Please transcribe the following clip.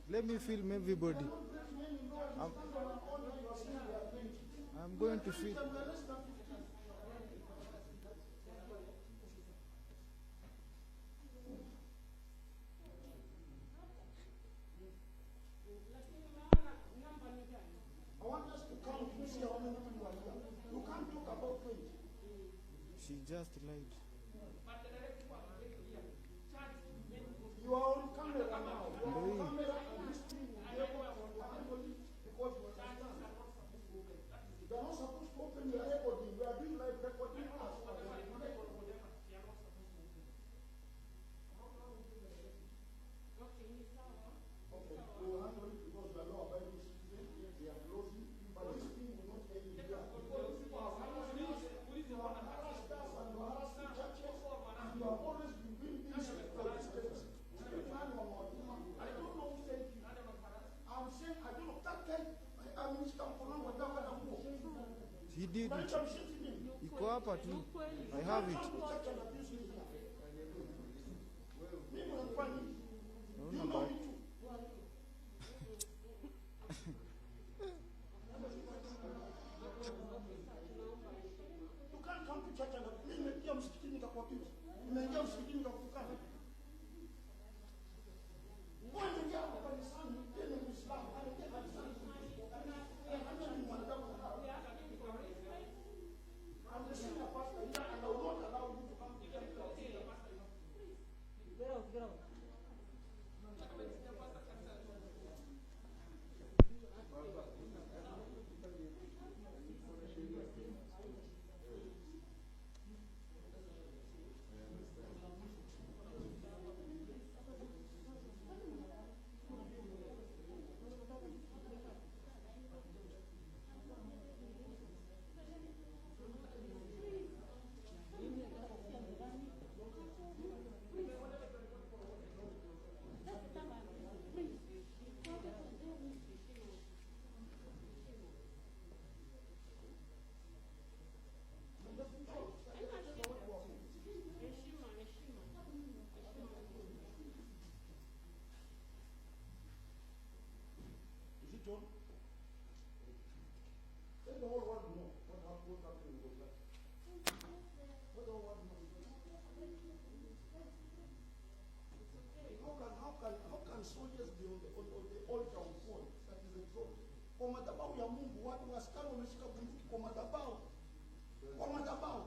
Let me film everybody. I'm going to film. I want us to count to see how many people are here. You can't talk about 20. She just lied. You are on camera now. You are on Ndio hii. camera and this thing will be able to handle it because you understand. You are not supposed to open your recording. We are doing live recording as well. Okay, we will handle it because we are law abiding citizens. They are closing, but this thing will not end here. Because people have harassed us, you have harassed us and you are harassing churches, and you have always been doing things for this church. I don't know who sent you. I'm saying, I don't know, that guy, I mean, He did it. Iko hapa tu. I have it. Naona ba. You can't come to church and nimeingia msikitini nikakuapiza. Nimeingia msikitini nikakutukana. Wewe umeingia hapa kanisani, wewe ni Muislamu, anaingia kanisani. Anafanya ni mwanadamu na hao. I'm the senior pastor here and I will not allow you to come to church. Get out. John? Let the whole world know what happened in Uganda. Let the whole world know. How can soldiers be on the altar of God that is exalted? Kwa madhabahu ya Mungu watu askari wameshika bunduki kwa madhabahu. Kwa madhabahu.